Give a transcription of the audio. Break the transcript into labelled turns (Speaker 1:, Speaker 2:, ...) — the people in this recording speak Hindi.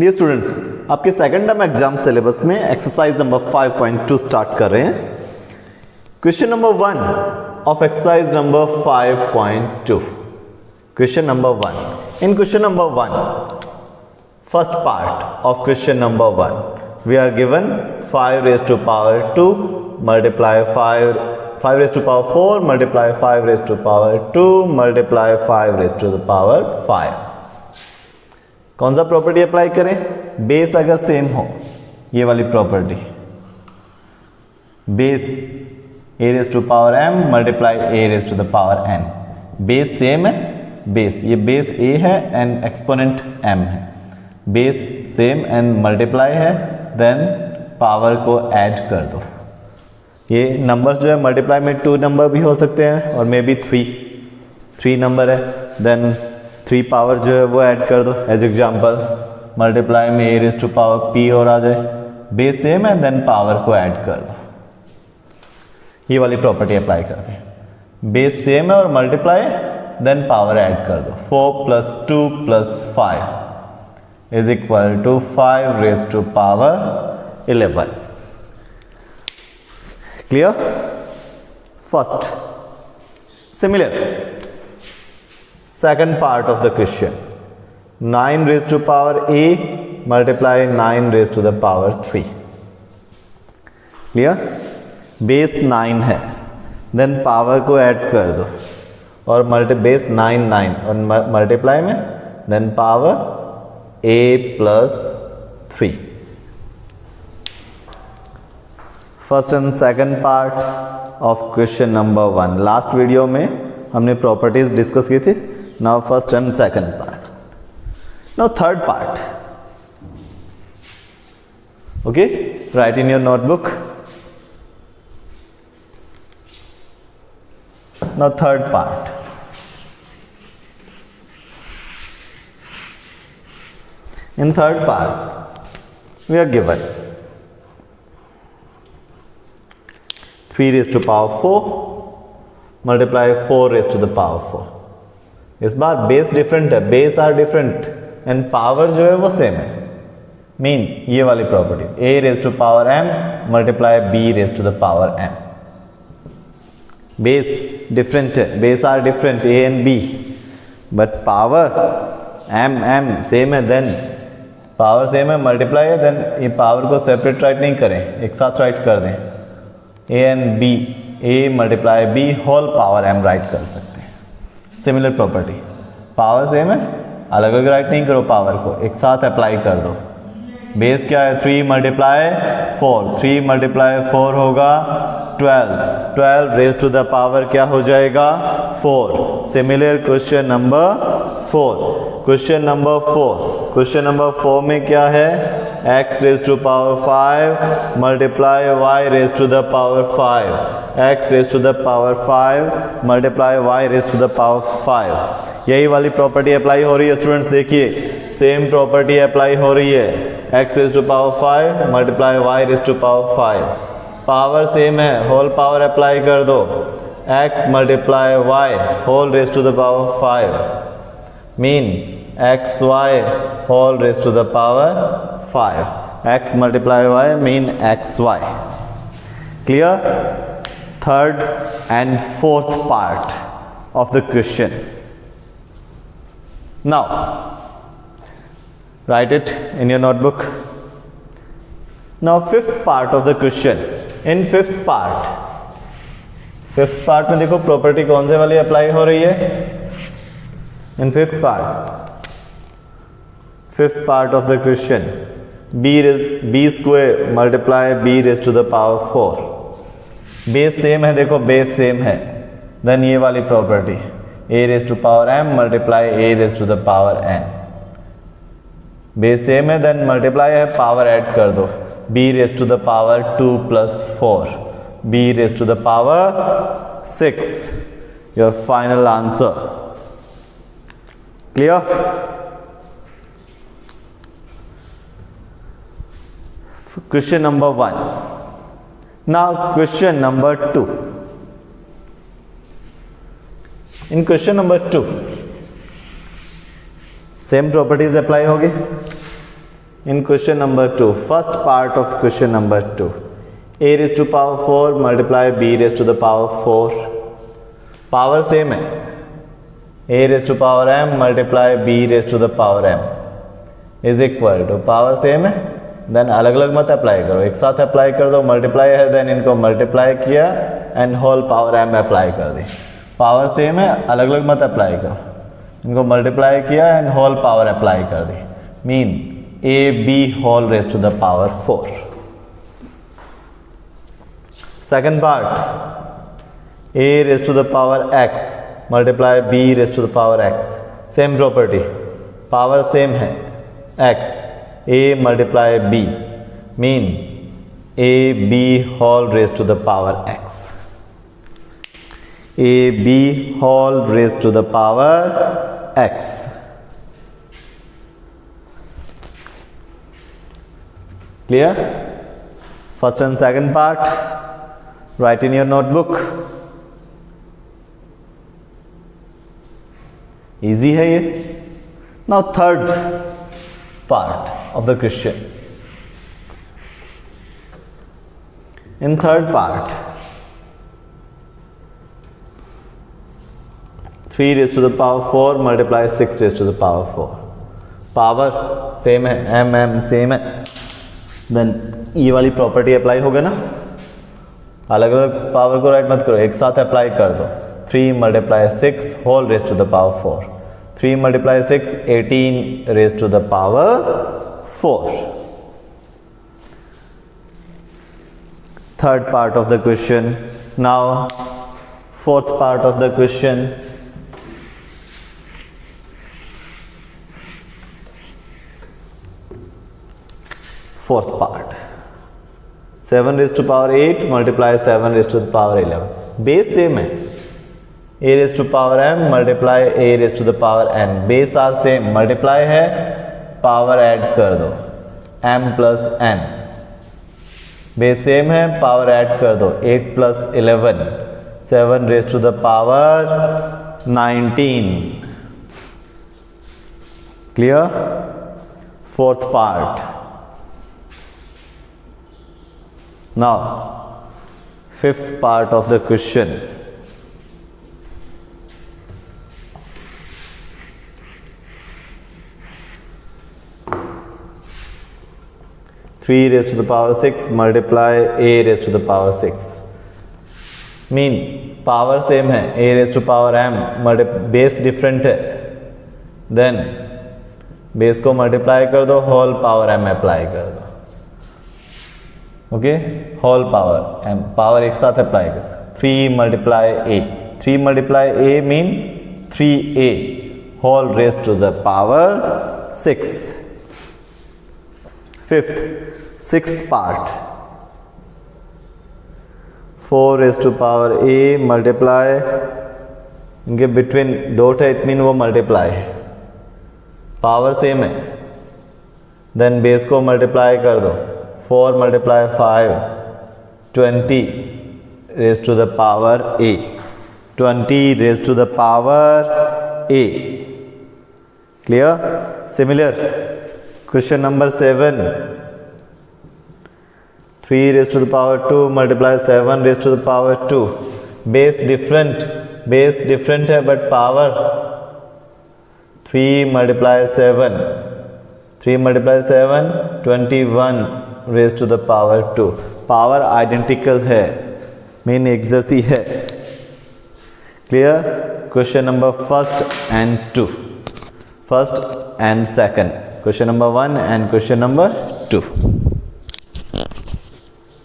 Speaker 1: डियर स्टूडेंट्स, आपके सेकंड टर्म एग्जाम सिलेबस में एक्सरसाइज नंबर 5.2 स्टार्ट कर रहे हैं। Question number 1 of exercise number 5.2। Question number 1। In question number 1, first part of question number 1, we are given 5 raised to power 2 multiply 5 raised to power 4 multiply 5 raised to power 2 multiply 5 raised to the power 5। कौन सा प्रॉपर्टी अप्लाई करें? बेस अगर सेम हो, ये वाली property, base a raised to power m multiply a raised to the power n। Base same है, बेस ये बेस a है एंड एक्सपोनेंट m है, बेस सेम एंड मल्टीप्लाई है, देन पावर को ऐड कर दो। ये नंबर्स जो है मल्टीप्लाई में 2 नंबर भी हो सकते हैं और मे बी 3 नंबर है, देन 3 पावर जो है वो ऐड कर दो। एज एग्जांपल मल्टीप्लाई में a raise to power p और आ जाए, बेस सेम है देन पावर को ऐड कर दो। ये वाली प्रॉपर्टी अप्लाई करते हैं, बेस सेम है और मल्टीप्लाई देन पावर ऐड कर दो। 4 + 2 + 5 is equal to 5 raise to power 11। Clear? First. Similar second part of the question, 9 raised to power a multiply 9 raised to the power 3। Clear? Base 9 है, देन पावर को ऐड कर दो और बेस 9 और मल्टीप्लाई में then power a + 3। First and second part of question number 1। Last video में हमने प्रॉपर्टीज डिस्कस की थी। Now first and second part. Now third part. Okay, write in your notebook. Now third part. In third part, we are given 3 raised to power 4 multiply 4 raised to the power 4। इस बार बेस डिफरेंट है, base are different and power जो है वो सेम है। मीन ये वाली property, a raise to power m multiply b raise to the power m। Base different है, base are different a and b, but power m same है, देन पावर सेम है, मल्टीप्लाई है, देन ये पावर को सेपरेट राइट नहीं करें, एक साथ राइट कर दें। a and b, a multiply b whole power m write कर सकते हैं। सिमिलर प्रॉपर्टी, पावर सेम है, अलग अलग राइट नहीं करो, पावर को एक साथ अप्लाई कर दो। बेस क्या है? 3 × 4, 3 × 4 होगा 12 रेज़ टू द पावर क्या हो जाएगा? 4। Similar question number 4। Question number 4 में क्या है? x raise to power 5 multiply y raise to the power 5, x raise to the power 5 multiply y raise to the power 5। यही वाली प्रॉपर्टी अप्लाई हो रही है स्टूडेंट्स, देखिए सेम प्रॉपर्टी अप्लाई हो रही है। x raise to power 5 multiply y raise to power 5, power same है, होल पावर अप्लाई कर दो। x multiply y whole raise to the power 5 mean xy whole raise to the power 5। x multiply y mean xy। Clear? Third and fourth part of the question. Now write it in your notebook. Now fifth part of the question. In fifth part में देखो प्रॉपर्टी कौन से वाली अप्लाई हो रही है? In fifth part of the question, b square multiply b raise to the power 4। Base same है, देखो बेस सेम है, देन ये वाली property a raise to power m multiply a raise to the power n। Base same है, देन मल्टीप्लाई है, पावर ऐड कर दो। b raise to the power 2 + 4, b raise to the power 6। Your final answer. Clear? Question number 1. Now question number 2. In question number 2, same properties apply होगी। in question number 2, first part of question number 2, a raised to power 4 multiply b raised to the power 4, power same है, a raised to power m multiply b raised to the power m is equal to, power same है, देन अलग अलग मत अप्लाई करो, एक साथ अप्लाई कर दो, मल्टीप्लाई है देन इनको मल्टीप्लाई किया and whole power m apply कर दी, पावर सेम है, अलग अलग मत अप्लाई करो, इनको मल्टीप्लाई किया एंड होल पावर अप्लाई कर दी, mean a b whole raised to the power 4. Second part, a raised to the power x multiply b raised to the power x, same property, power same है, x a multiply b mean a b whole raised to the power x, a b whole raised to the power x. Clear? First and second part, write in your notebook. Easy है ये. Now third part of the question. In third part, 3 raised to the power 4 multiply 6 raised to the power 4. Power same है, m same है. देन ये वाली प्रॉपर्टी अप्लाई होगा ना, अलग अलग पावर को राइट मत करो, एक साथ अप्लाई कर दो, 3 multiply 6 whole raise to the power 4, 3 multiply 6 18 raise to the power 4. Third part of the question. Now fourth part of the question. Fourth part, 7 raised to power 8 multiply 7 raised to the power 11, base same है, a raised to power m multiply a raised to the power n, base are same, multiply है, पावर ऐड कर दो, m plus n, base same है, पावर ऐड कर दो, 8 plus 11 7 raised to the power 19. Clear? Fourth part. Now, fifth part of the question. Three raised to the power 6 multiply a raised to the power 6. Mean power same है, a raised to power m base different है, देन बेस को मल्टीप्लाई कर दो, होल पावर m अप्लाई कर दो. Okay, whole power m, power एक साथ अप्लाई कर, 3 multiply a, 3 multiply a mean 3a whole raise to the power 6. Sixth part, 4 raise to power a multiply, इनके बिटवीन डॉट है, इट मीन वो मल्टीप्लाई है, पावर सेम है, देन बेस को मल्टीप्लाई कर दो, 4 multiply 5 20 raised to the power a, 20 raised to the power a. Clear? Similar, question number 7, 3 raised to the power 2 multiply 7 raised to the power 2, base different है but power 3 multiply 7 21 raise to the power 2, power identical है, मीन एक जैसी है. Clear? Question number first and 2, first and second, question number 1 and question number 2.